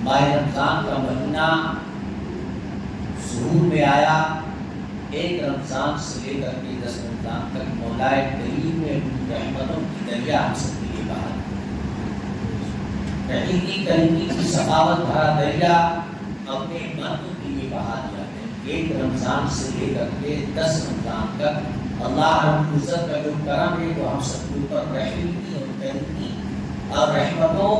ماہ رمضان کا مہینہ ظہور میں آیا، 1 رمضان سے لے کر کے 10 رمضان تک مولا کریم نے اپنی رحمتوں کی دریا ہم سب کے لیے بہا دی، کریمی کی سخاوت بھرا دریا اپنے بندوں کے لیے بہا دیا ہے۔ 1 رمضان سے لے کر کے 10 رمضان تک اللہ رب العزت کا جو کرم ہے وہ ہم سب کے اوپر رحمتی اور کریمی اور رحمتوں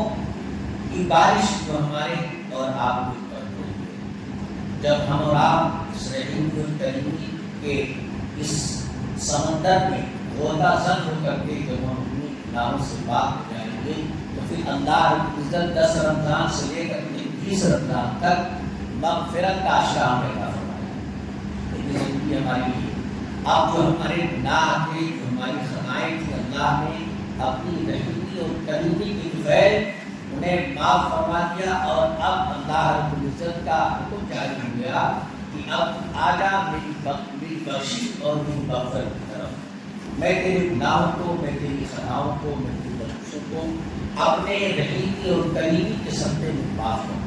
کی بارش جو ہمارے اور آپ کے اوپر ہوئی ہے۔ جب ہم اور آپ اس رحمتی اور کریمی کے اس سمندر میں غوطہ زن ہو کر کے جب ہم اپنی گناہوں سے پاک ہو جائیں گے تو پھر اللہ رب العزت 10 رمضان سے لے کر کے 20 رمضان تک مغفرت کا عشرہ ہمیں عطا فرمائے۔ یہ زندگی ہماری لیے اب جو ہمارے گناہ تھے، جو ہماری خطائیں تھیں، اللہ نے اپنی رحمتی اور کریمی کی فیض انہیں معاف فرما دیا، اور اب اللہ رب العزت کا حکم جاری ہو گیا کہ اب آجا میری بخشش اور میری مغفرت کی طرف، میں تیرے گناہوں کو، میں تیری خطاؤں کو، میں تیری بخششوں کو اپنے رحمتی اور کریمی کے صدقے میں معاف کروں۔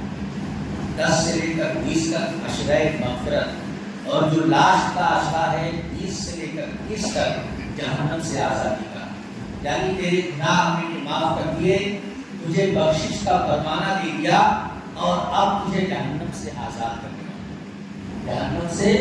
10 سے لے کر 20 تک عشرہ مغفرت، اور جو لاسٹ کا عشرہ ہے 20 سے لے کر 30 تک جہنم سے آزادی کا، یعنی تیرے گناہ میں نے معاف کر دیے، تجھے بخشش کا فرمانہ دے دیا، اور اب تجھے جہنم سے آزاد کرنے والا، جہنم سے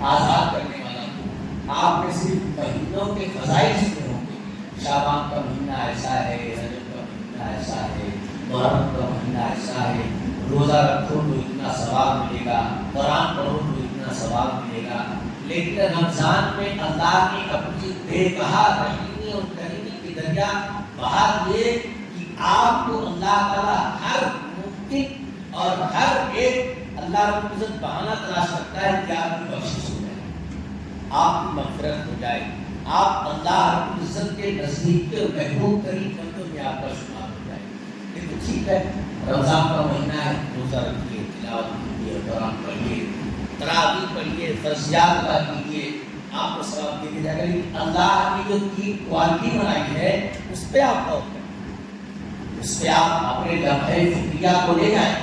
آزاد کرنے والا ہوں۔ آپ نے صرف مہینوں کے فضائل سنے ہوں گے، شعبان کا مہینہ ایسا ہے، رجب کا مہینہ ایسا ہے، محرم کا مہینہ ایسا ہے، روزہ رکھو تو اتنا ثواب ملے گا، قرآن پڑھو تو اتنا ثواب ملے گا، لیکن رمضان میں اللہ نے اپنی بے کہا رحیمی اور کریمی کی دریا بہا دیے کہ آپ کو اللہ تعالیٰ ہر ممکن اور ہر ایک اللہ رب العزت بہانہ تلاش کرتا ہے کہ آپ کی بخشش ہو جائے، آپ کی مغفرت ہو جائے، آپ اللہ رب العزت کے نزدیک کے محبوب ترین بندوں میں آپ کا شمار ہو جائے۔ لیکن ٹھیک ہے، رمضان کا مہینہ ہے، روزہ رکھیے، تلاوت کیجیے، قرآن پڑھیے، تراویح پڑھیے، فرضیات ادا کیجیے، آپ کو ثواب دے جائے گا، لیکن اللہ نے جو کی کوالٹی بنائی ہے اس پہ آپ غور کریں، اس پہ آپ اپنے لمحے فکریہ کو لے جائیں،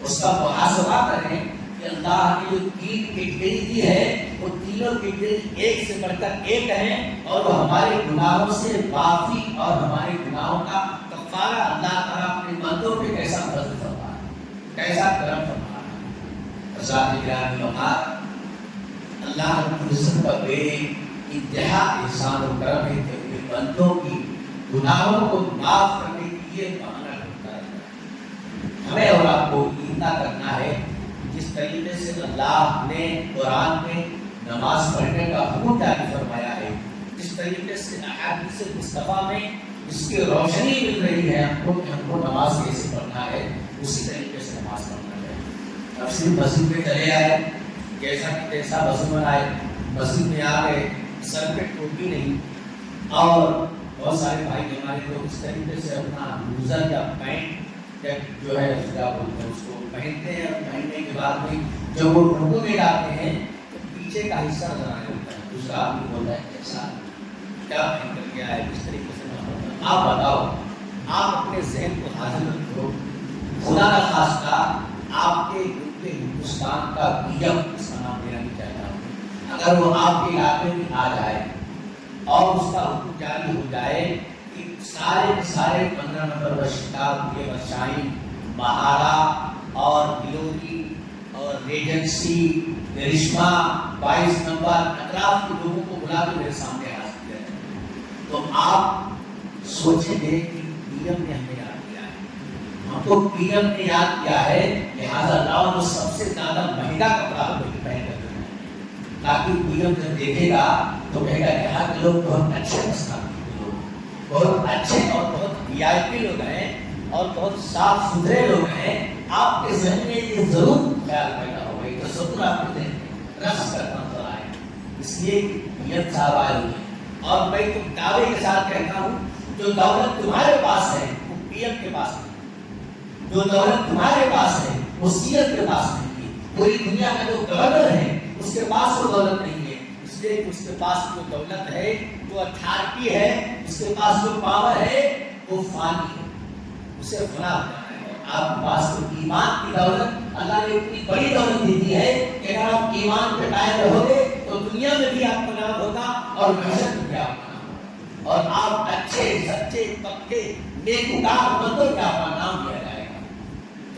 اس کا محاسبہ کریں کہ اللہ نے جو 3 کیٹیگری دی ہے وہ تینوں کیٹیگری ایک سے بڑھ کر ایک ہیں، اور وہ ہمارے گناہوں سے معافی اور ہمارے گناہوں کا کفارہ اللہ تعالیٰ اپنے بندوں پہ کیسا فضل فرما رہا ہے، کیسا کرم فرما رہا ہے۔ ذات گرامی مقام اللہ رب العزت کا بے انتہا احسان و کرم ہے کہ اپنے بندوں کی گناہوں کو معاف کرنے کے لیے بہانہ ڈھونڈتا رہتا ہے۔ ہمیں اور آپ کو اتنا کرنا ہے جس طریقے سے اللہ نے قرآن میں نماز پڑھنے کا حکم جاری فرمایا ہے، جس طریقے سے احادیث مصطفیٰ میں اس کی روشنی مل رہی ہے ہم کو کہ ہم کو نماز کیسے پڑھنا ہے، اسی طریقے سے نماز پڑھنا ہے۔ اب صرف مسجد میں چلے آئے، جیسا کہ تیسا وضو بنائے، مسجد میں آ گئے، سر پہ ٹوپی نہیں، اور بہت سارے بھائی ہمارے لوگ اس طریقے سے اپنا بلوزر یا پینٹ جو ہے کیا بولتے ہیں اس کو پہنتے ہیں، اور پہننے کے بعد میں جب وہ رکوع میں جاتے ہیں تو پیچھے کا حصہ نظر آنے لگتا ہے، دوسرا آدمی بولتا ہے کیسا کیا پہن کر کے آئے، کس طریقے سے آپ بتاؤ۔ آپ اپنے ذہن کو حاضر رکھو، خدا کا خاصہ آپ کے ملک ہندوستان کا پی ایم، اس کا نام لینا نہیں چاہتا ہوں، اگر وہ آپ کے علاقے میں آ جائے اور اس کا حکم جاری ہو جائے کہ سارے 15 نمبر بشکار کے بشائن بہارا اور بلوری اور ریجنسی کرشمہ 22 نمبر اطراف کے لوگوں کو بلا کے میرے سامنے حاضر کیا جائے، تو آپ سوچیں گے کہ پی ایم نے ہمیں یاد کیا ہے، ہم کو پی ایم نے یاد کیا ہے، لہٰذا لاؤ جو سب سے زیادہ مہنگا کپڑا ہو وہی پہن کر دینا ہے، تاکہ پی ایم جب دیکھے گا تو کہے گا یہاں کے لوگ بہت اچھے مسئلہ کے لوگ، بہت اچھے اور بہت وی آئی پی لوگ ہیں اور بہت صاف ستھرے لوگ ہیں، آپ کے ذہن میں یہ ضرور خیال پیدا ہوگا، یہ تصور آپ کے ذہن میں رقص کرتا نظر آئے، اس لیے پی ایم صاحب آئے ہوئے ہیں، اور میں تو دعوے کے ساتھ کہتا ہوں جو دولت تمہارے پاس ہے وہ پی ایم کے پاس نہیں، جو دولت تمہارے پاس ہے وہ سی ایم کے پاس نہیں ہے، پوری دنیا کا جو گورنر ہے اس کے پاس وہ دولت نہیں ہے، اس لیے اس کے پاس جو دولت ہے، جو اتھارٹی ہے، اس کے پاس جو پاور ہے وہ فانی ہے، اسے فنا ہو جانا ہے، آپ کے پاس تو ایمان کی دولت اللہ نے اتنی بڑی دولت دی دی ہے کہ اگر آپ ایمان پہ قائم رہو گے تو دنیا میں بھی آپ کا نام ہوگا اور محشر میں بھی آپ کا نام ہوگا، اور آپ اچھے سچے پکے نیکوکار بندوں کا آپ کا نام لیا جائے گا۔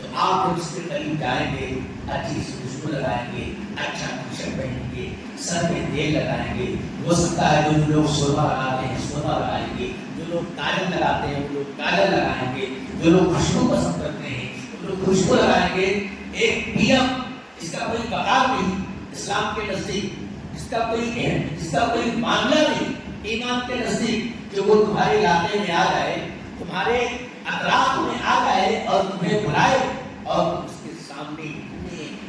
تو آپ جب اس کے قریب جائیں گے، اچھی سی خوشبو لگائیں گے، اچھا ٹی-شرٹ پہنیں گے، سر میں تیل لگائیں گے، ہو سکتا ہے جو لوگ سرما لگاتے ہیں سرما لگائیں گے، جو لوگ کاجل لگاتے ہیں وہ لوگ کاجل لگائیں گے، جو لوگ خوشبو پسند کرتے ہیں وہ لوگ خوشبو لگائیں گے۔ ایک پیم اس کا کوئی وقار نہیں اسلام کے نزدیک، اس کا کوئی معاملہ نہیں ایمان کے نزدیک، جو وہ تمہارے علاقے میں آ جائے، تمہارے اطراف میں آ جائے اور تمہیں بلائے اور تم اس کے سامنے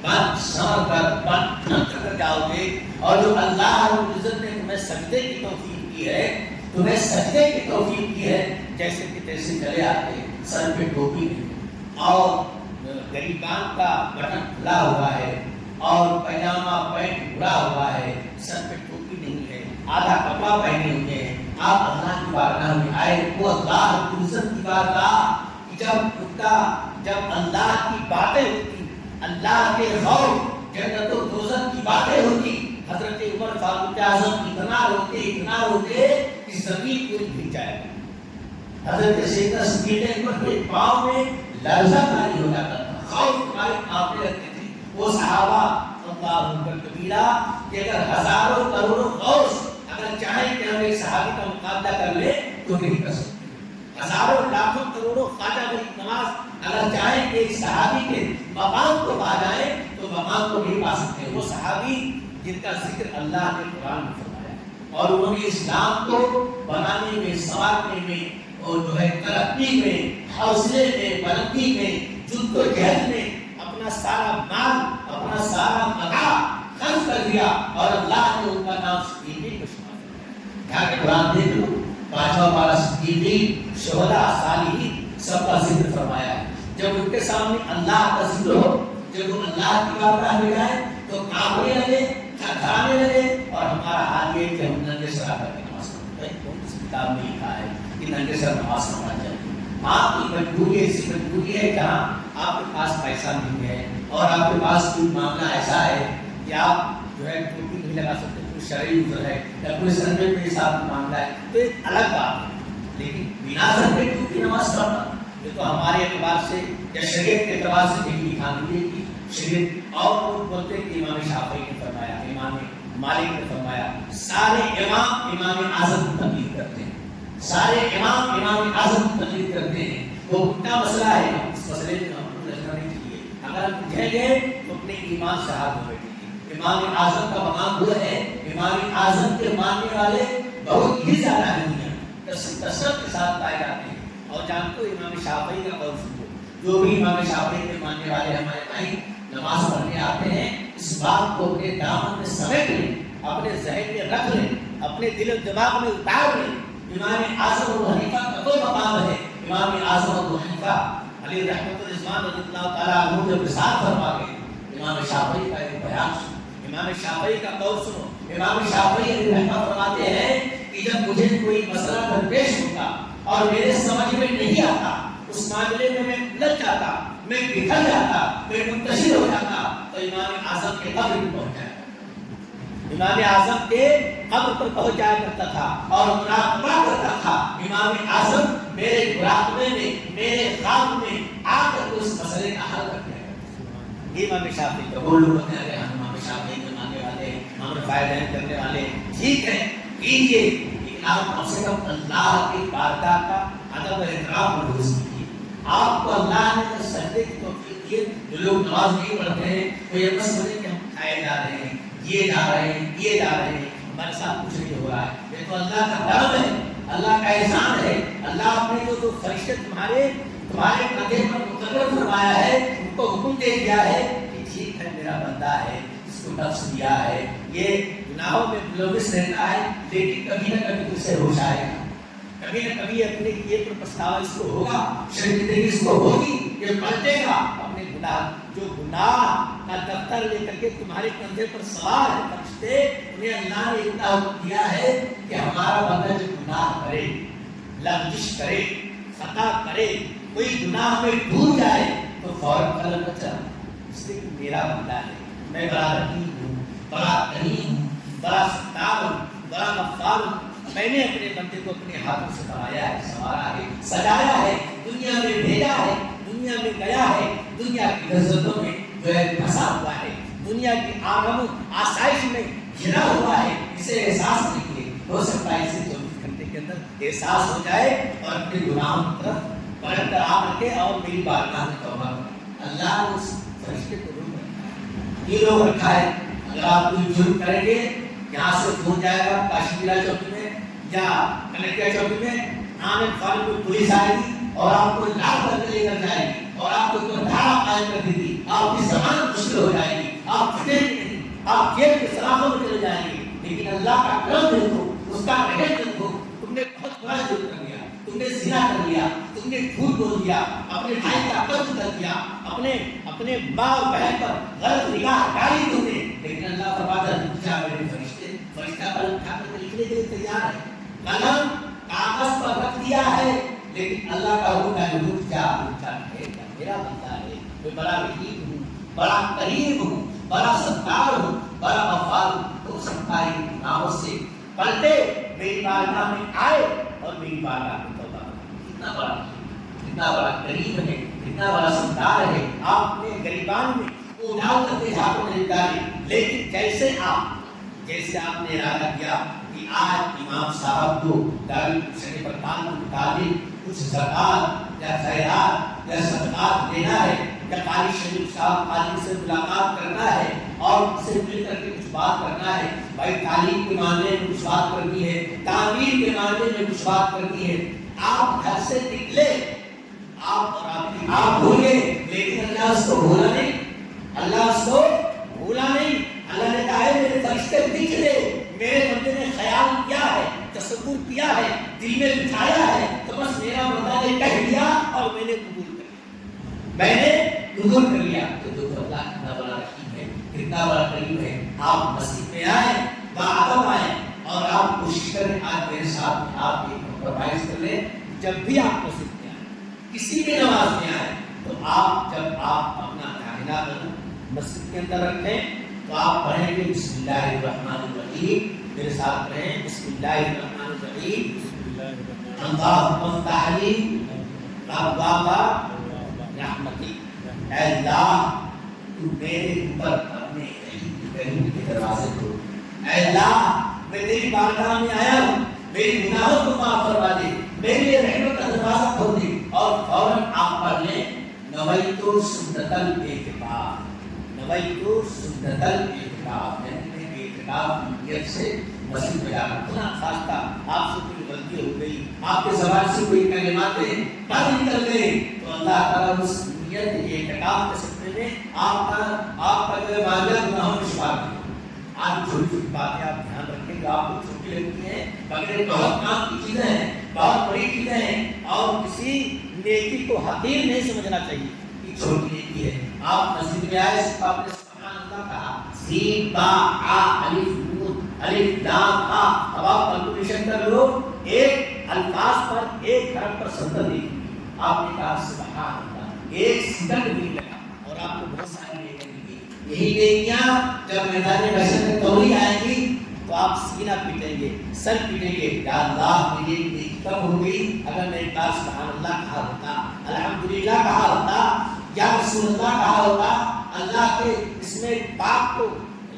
بند سار کر جاؤ گے، اور جو اللہ رب العزت نے تمہیں سجدے کی توفیق کی ہے، تمہیں سجدے کی توفیق کی ہے، جیسے کہ تیسے چلے آتے، سر پہ ٹوپی نہیں اور گریبان کا بٹن کھلا ہوا ہے اور پائجامہ پینٹ اڑا ہوا ہے، سر پہ ٹوپی نہیں ہے، آدھا کپڑا پہنے ہوئے ہیں، آپ اللہ کی بارگاہ میں آئے، وہ اللہ رب العزت کی بارگاہ جب اللہ کی باتیں ہوتی، اللہ کے خوف جنت و دوزخ کی باتیں ہوتی، حضرت عمر فاروق اعظم اتنا روتے کہ زمین پوری بھیگ جائے گی۔ حضرت سیدنا صدیق اکبر کے پاؤں میں لرزہ طاری ہو جاتا تھا، خوف تمہارے کانپنے لگتے تھے۔ وہ صحابہ اللہ اکبر کبیرہ کہ اگر ہزاروں کروڑوں غوث اگر چاہیں کہ ہم ایک صحابی کا مقابلہ کر لیں تو نہیں کر سکتے، ہزاروں لاکھوں کروڑوں خواجہ غریب نواز اگر چاہیں کہ ایک صحابی کے مقام کو پا جائیں تو مقام کو نہیں پا سکتے۔ وہ صحابی جن کا ذکر اللہ نے قرآن میں فرمایا اور انہوں نے اسلام کو بنانے میں، سنوارنے میں اور جو ہے ترقی میں، حوصلے میں، بلندی میں، جد و جہد میں اپنا سارا مال، اپنا سارا متاع خرچ کر دیا اور اللہ نے ان کا نام صدیقین میں شمار کیا کہ قرآن دیکھ لو، پانچواں پارہ صدیقین، شہداء، صالحین سب کا ذکر فرمایا ہے۔ جب ان کے سامنے اللہ کا ذکر ہو، جب وہ اللہ کی بارگاہ میں جائے تو کانپنے لگے، تھرتھرانے لگے، اور ہمارا حال یہ کہ ہم ننگے سر کر کے نماز پڑھتے ہیں۔ کون سی کتاب میں لکھا ہے کہ ننگے سر نماز پڑھنا چاہیے؟ آپ کی مجبوری ایسی مجبوری ہے جہاں آپ کے پاس پیسہ نہیں ہے اور آپ کے پاس کوئی معاملہ ایسا ہے کہ آپ جو ہے ٹوپی نہیں لگا سکتے، کوئی شرعی عذر ہے یا کوئی سرمے کے ساتھ معاملہ ہے تو ایک الگ بات ہے، لیکن بنا سرمے ٹوپی نماز پڑھنا یہ تو ہمارے اعتبار سے یا شریعت کے اعتبار سے نہیں لکھا نہیں ہے کہ شریعت۔ اور وہ بولتے ہیں کہ امام شافعی نے فرمایا، امام مالک نے فرمایا، سارے امام امام اعظم کی تقلید کرتے ہیں، سارے امام امام اعظم کی تقلید کرتے ہیں۔ وہ ان کا مسئلہ ہے، اس مسئلے میں ہم کو لڑنا نہیں چاہیے، اگر ہم بجھ گئے تو اپنے ایمان سے ہاتھ دھو بیٹھے۔ امام اعظم کا مقام وہ ہے، امام اعظم کے ماننے والے بہت ہی زیادہ ہیں، کثرت کے ساتھ پائے جاتے ہیں۔ اور جانتے ہو امام شافعی کا قول سنو، جو بھی امام شافعی کے ماننے والے ہمارے بھائی نماز پڑھنے آتے ہیں، اس بات کو اپنے دامن میں سمیٹ لیں، اپنے ذہن میں رکھ لیں، اپنے دل و دماغ میں اتار لیں۔ امام اعظم ابو حنیفہ کا کوئی مقام ہے، امام اعظم ابو حنیفہ علی رحمۃ الرحمٰن رضی اللہ تعالیٰ عنہ جب وصال فرما گئے، امام شافعی کا ایک بیان سنو، امام شافعی کا قول سنو۔ امام شافعی علی رحمہ فرماتے ہیں کہ جب مجھے کوئی مسئلہ درپیش ہوتا اور میرے سمجھ میں نہیں آتا، اس معاملے میں الجھ جاتا، میں بکھر جاتا، میں منتشر ہو جاتا، تو امام اعظم کے قبر پر پہنچ جاتا، امام اعظم کے قبر پر پہنچ جایا کرتا تھا اور مراقبہ کرتا تھا۔ امام اعظم میرے مراقبے میں، میرے خواب میں آ کر اس مسئلے کا حل کر دیا کرتا۔ یہ امام شافعی کا وہ لوگ ہوتے ہیں، ہم امام شافعی کے ماننے والے، ہم رفاعی کرنے والے، ٹھیک ہے کیجیے، لیکن آپ کم سے کم اللہ کی بارگاہ کا ادب و احترام محسوس کیجیے۔ آپ کو اللہ نے سجدے کی توفیق دی، جو لوگ نماز نہیں پڑھتے ہیں وہ یہ بس سمجھیں کہ ہم کھائے جا رہے ہیں، یہ جا رہے ہیں، یہ جا رہے ہیں، ہمارے ساتھ کچھ نہیں ہو رہا ہے۔ یہ تو اللہ کا کرم ہے، اللہ کا احسان ہے۔ اللہ نے جو فرشتے تمہارے کندھے پر مقرر فرمایا ہے، ان کو حکم دے دیا ہے کہ ٹھیک ہے میرا بندہ ہے، اس کو نفس دیا ہے، یہ گناہوں میں ملوث رہتا ہے، لیکن کبھی نہ کبھی اسے ہوش آئے گا، کبھی نہ کبھی اپنے کیے پر پچھتاوا اس کو ہوگا، شرمندگی اس کو ہوگی، یہ پلٹے گا اپنے گناہ، جو گناہ کا دفتر لے کر کے تمہارے کندھے پر سوار ہے فرشتے، انہیں اللہ نے اتنا حکم دیا ہے کہ ہمارا بندہ جو گناہ کرے، لغزش کرے، خطا کرے، کوئی گناہ میں ڈوب جائے تو فوراً قلم نہ چلا، اس لیے کہ میرا بندہ ہے، میں بڑا رحیم ہوں، بڑا کریم ہوں، بڑا ستار ہوں، بڑا غفار ہوں، میں نے اپنے بندے کو اپنے ہاتھوں سے بنایا ہے، سنوارا ہے، سجایا ہے، دنیا میں بھیجا ہے، دنیا میں گیا ہے، دنیا کی لذتوں میں جو ہے پھنسا ہوا ہے، دنیا کی آرام آسائش میں گھرا ہوا ہے، اسے احساس نہیں ہے، ہو سکتا ہے اسے 24 گھنٹے کے اندر احساس ہو جائے اور اپنے گناہوں کی طرف پلٹ کر آ رکھے اور میری بارگاہ میں توبہ کرے۔ اللہ اس فرشتے کو روک رکھا ہے، یہ روک رکھا ہے، اگر آپ کوئی جرم کریں گے یہاں سے فون جائے گا کاشمیرہ چوکی میں یا کلکٹر چوکی میں، آنے فال میں پولیس آئے گی اور آپ کو لاکھ کر لے کر جائے گی اور آپ کو دھارا قائم کر دے گی، آپ کی زبان مشکل ہو جائے گی، آپ پھٹیں گے نہیں، آپ جیل کے سلاخوں میں چلے جائیں گے، لیکن اللہ کا کرم دیکھو، اس کا رحم دیکھو، تم نے بہت بڑا جرم کر لیا، تم نے زنا کر لیا، تم نے جھوٹ بول دیا، اپنے بھائی کا قتل کر دیا، اپنے ماں اور بہن پر غلط نگاہ ڈالی تم نے، لیکن اللہ فرماتا ہے کیا میرے فرشتہ قلم اٹھا کر لکھنے کے لیے تیار ہے، قلم کاغذ پر رکھ دیا ہے، لیکن اللہ کا حکم ہے رک جا میرا بندہ ہے، میں بڑا رحیم ہوں، بڑا کریم ہوں، بڑا ستار ہوں، بڑا غفار ہوں، تو سکتا ہے گناہوں سے پلٹے میری بارگاہ میں آئے اور میری بارگاہ میں توبہ کرے۔ کتنا بڑا کریم ہے، کتنا بڑا ستار ہے، آپ نے گریبان میں اٹھا کر کے ہاتھوں میں ڈالی، لیکن جیسے آپ نے ارادہ کیا کہ آج امام صاحب کو دارالحکومت پٹھان کے مطابق کچھ زکوٰۃ یا خیرات یا صدقات دینا ہے یا قاری شریف صاحب قاضی سے ملاقات کرنا ہے اور ان سے مل کر کے کچھ بات کرنا ہے، بھائی تعلیم کے معاملے میں کچھ بات کرنی ہے، تعمیر کے معاملے میں کچھ بات کرنی ہے، آپ گھر سے نکلے، آپ بھولے، لیکن اللہ اس کو بھولا نہیں، اللہ اس کو بھولا نہیں، اللہ نے کہا ہے میرے فرشتے لکھ دے، میرے بندے نے خیال کیا ہے، تصور کیا ہے، دل میں بٹھایا ہے، تو بس میرا بندہ نے کہہ دیا اور میں نے قبول کر لیا، میں نے قبول کر لیا، تو دیکھو اللہ کتنا بڑا رحیم ہے، کتنا بڑا کریم ہے۔ آپ مسجد میں آئیں، باادب آئیں اور آپ کوشش کریں آج میرے ساتھ آپ ایک کمپرومائز کر لیں، جب بھی آپ مسجد میں آئیں، کسی بھی نماز میں آئیں، تو جب آپ اپنا داخلہ مسجد کے اندر رکھیں تو آپ پڑھیں گے بسم اللہ الرحمن الرحیم، میرے ساتھ پڑھیں بسم اللہ الرحمن الرحیم، اللہم افتح لی ابواب رحمتی، اے اللہ تو میرے اوپر اپنے رحم کے دروازے کھول، اے اللہ میں تیری بارگاہ میں آیا ہوں، میری گناہوں کو معاف فرما دے، میرے لیے رحمت کا دروازہ کھول دے، اور فوراً آپ پڑھ لیں نویت سنت الاعتکاف، نویت سنت الاعتکاف، یعنی اعتکاف نیت سے مسجد میں جانا، خدا خواستہ آپ سے کوئی غلطی ہو گئی، آپ کے زبان سے کوئی کلمات باہر نکل گئے، تو اللہ تعالیٰ اس نیت اعتکاف کے سلسلے میں آپ کا جو ہے معاملہ گناہوں میں شمار کر آج چھوٹی چھوٹی باتیں آپ دھیان رکھیں گے، آپ کو چھوٹی لگتی ہیں مگر بہت کام کی چیزیں ہیں، بہت بڑی چیزیں ہیں، اور کسی نیکی کو حقیر نہیں سمجھنا چاہیے، یہ چھوٹی نیکی ہے۔ آپ مسجد میں آئے، آپ نے سبحان اللہ کہا، سین با آ الف نون الف لام ہا، اب آپ کیلکولیشن کر لو، ایک الفاظ پر ایک حرف پر 70 نیکی، آپ نے کہا سبحان اللہ، ایک سیکنڈ بھی لگا اور آپ کو بہت ساری نیکی ملی۔ یہی نیکیاں جب میدان محشر میں توڑی آئیں گی تو آپ سینہ پیٹیں گے، سر پیٹیں گے، یا اللہ میری نیکی کم ہو گئی، اگر میرے پاس سبحان اللہ کہا ہوتا، الحمدللہ کہا ہوتا، یا رسول اللہ کہا ہوتا، اللہ کے اسم پاک کو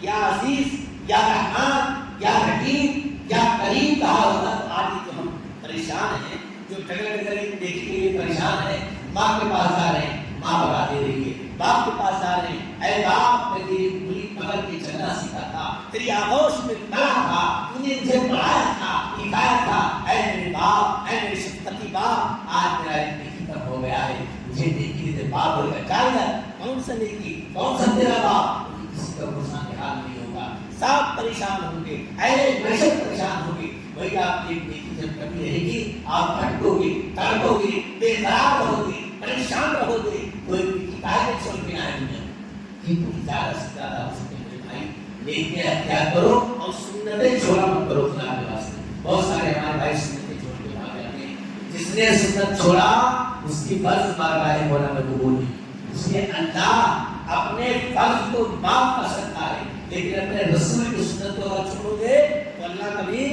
یا عزیز یا رحمان یا رحیم یا کریم کہا ہوتا، تو آج جو ہم پریشان ہیں، جو ٹگر نیکی کے لیے پریشان ہیں، ماں کے پاس جا رہے ہیں، ماں بڑھا دے رہی ہے، باپ کے پاس جا رہے ہیں، اے باپ میں تیری پوری پکڑ کے چلنا سیکھا تھا، تیری آغوش میں پلا تھا، تو نے مجھے پڑھایا تھا، سکھایا تھا، اے میرے باپ، اے میرے شفقتی باپ، آج میرا نیکی کم ہو گیا ہے، مجھے نیکی سے باپ بول کر چال کر، کون سا نیکی، کون سا تیرا باپ، کسی کا گھسا کے حال نہیں ہوگا، سب پریشان ہوں گے، اہل معیشت پریشان ہوں گے، وہی آپ کی نیکی جب کمی رہے گی، آپ بھٹکو گے، تڑپو گے، بے قرار رہو گے، پریشان رہو گے، کوئی کائدے چھوڑ کے آئے ہیں، لیکن زیادہ سے زیادہ ہو سکتے میرے بھائی، نیکیاں اختیار کرو اور سنتیں چھوڑا مت کرو خدا کے واسطے۔ بہت سارے ہمارے بھائی سنتیں چھوڑ کے بھاگ جاتے ہیں، جس نے سنت چھوڑا اس کی فرض بارگاہ مولا میں قبول نہیں. اس لیے اللہ اپنے فرض کو معاف کر سکتا ہے لیکن اپنے رسول کی سنت کو اگر چھوڑو گے تو اللہ کبھی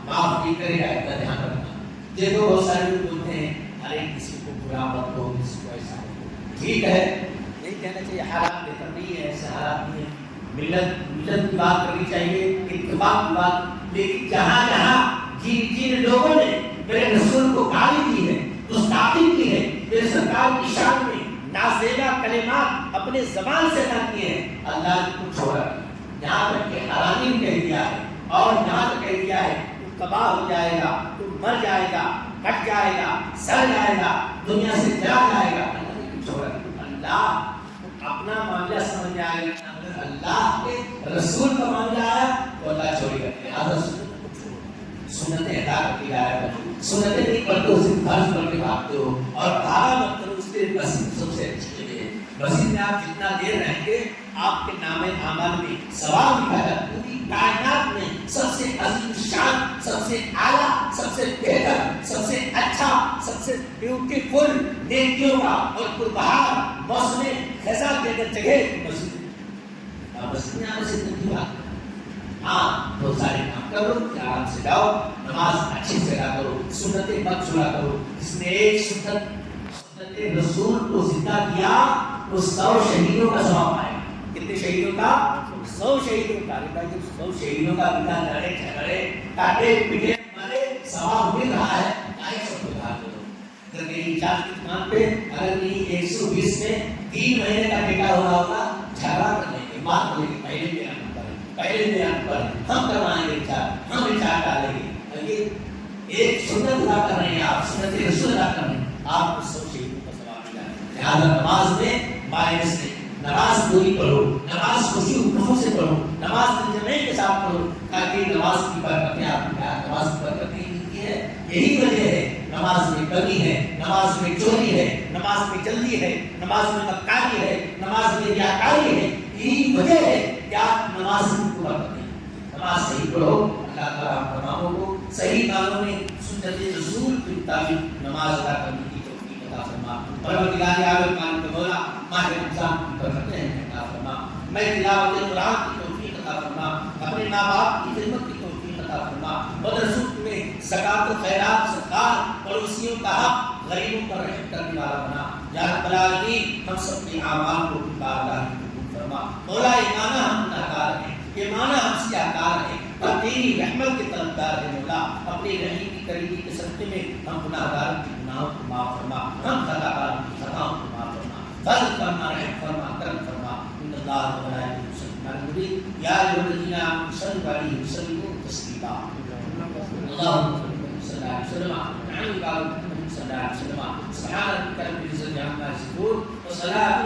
معاف نہیں کرے گا. اتنا دھیان رکھنا. دیکھو بہت سارے لوگ بولتے ہیں ارے کسی کو برا مت دو, کسی کو ایسا مت دو. ٹھیک ہے, نہیں کہنا چاہیے حالات بہتر نہیں ہے, ایسے حالات نہیں ہے. ملت کی بات کرنی چاہیے, اتفاق کی بات. لیکن جہاں جہاں جن لوگوں نے میرے رسول کو گالی دی ہے, گستاخی کی ہے, میرے سرکار کی شان میں نازیبا کلمات اپنے زبان سے نہ کیے ہیں, اللہ نے کچھ چھوڑا. یہاں تک کہ حرامی کہہ دیا ہے اور یہاں تک کہہ دیا ہے تو تباہ ہو جائے گا, تو مر جائے گا, کٹ جائے گا, سڑ جائے گا, دنیا سے چلا جائے گا. اللہ نے کچھ چھوڑا. اللہ اپنا معاملہ سمجھ آئے گا. اگر اللہ کے رسول کا معاملہ آیا تو اللہ چھوڑے گا. لہٰذا سنتیں ادا کرتی جایا کرو. سنتیں نہیں پڑھتے ہو, صرف فرض پڑھ کے بھاگتے ہو اور بھاگا مت کرو. اس کے مسجد سب سے اچھی جگہ ہے. مسجد میں آپ جتنا دیر رہیں گے آپ کے نام اعمال میں ثواب لکھا جائے. پوری کائنات میں سب سے عظیم شان, سب سے اعلیٰ, سب سے بہتر, سب سے اچھا, سب سے بیوٹیفل نیکیوں کا اور پربہار موسم خزاں کی جگہ مسجد. مسجد میں آنے سے اتنی بات. ہاں بہت سارے کام کرو, آرام سے جاؤ, نماز اچھی سے ادا کرو, سنتیں مت چھوڑا کرو. اس نے ایک سنت رسول کو زندہ کیا تو 100 شہیدوں کا ثواب پائے. کتنے شہیدوں کا؟ 100 شہیدوں کا. 100 شہیدوں کا بنا لڑے جھگڑے کاٹے پیٹے مارے ثواب مل رہا ہے. سب کو دھیان دو. اگر میری جان کی دکان پہ اگر میری 120 میں 3 مہینے کا ٹیکا ہو رہا ہوگا, جھگڑا کرنے کے بعد کرنے کے پہلے میرا نمبر ہم کروائیں گے ریچارج, ہم ریچارج ڈالیں گے. ایک سنت ادا کر رہے ہیں آپ, سنت رسول ادا کر رہے ہیں, آپ کو 100 شہیدوں کا ثواب ملا. لہٰذا نماز میں مایوس نہیں, نماز پوری پڑھو, نماز خوشی خنوع سے پڑھو, نماز تنظیم کے ساتھ پڑھو تاکہ نماز کی برکتیں آپ کی نماز کی برکتیں ملتی ہے. یہی وجہ ہے نماز میں کمی ہے, نماز میں چوری ہے, نماز میں جلدی ہے, نماز میں مکاری ہے, نماز میں ریاکاری ہے. یہی وجہ ہے کہ آپ نماز کو برکت نہیں. نماز صحیح پڑھو, اللہ تعالیٰ آپ تماموں کو صحیح معنوں میں سنت رسول کے مطابق نماز ادا کرنے کی توفیق عطا فرما. پروردگار عالم مالک مولا ماہ رمضان کی برکتیں عطا فرما. میں تلاوت قرآن کی توفیق عطا فرما, اپنے ماں باپ کی خدمت کی توفیق عطا فرما. مدرسوں میں زکات و خیرات, صدقات, پڑوسیوں کا حق, غریبوں پر رحم کرنے والا بنا. یا رب العالمین ہم سب کے اعمال کو بارگاہ میں قبول فرما. مولا ایمانہ ہم گناہگار ہیں, ایمانہ ہم سیاہکار ہیں, اور تیری رحمت کے طلبگار ہیں. مولا اپنی رحیم کی قریبی کے صدقے میں ہم گناہگار کی گناہوں کو معاف فرما, ہم خطاکار کی خطاؤں کو معاف فرما. فضل فرما, رحم فرما, کرم فرما. ان اللہ و ملائکتہ یصلون علی النبی یا ایھا الذین آمنوا صلوا علیہ وسلموا تسلیما. اللهم صل على سيدنا محمد وعلى آل محمد صلى الله عليه وسلم. سبحان ربك رب العزة عما يصفون وسلام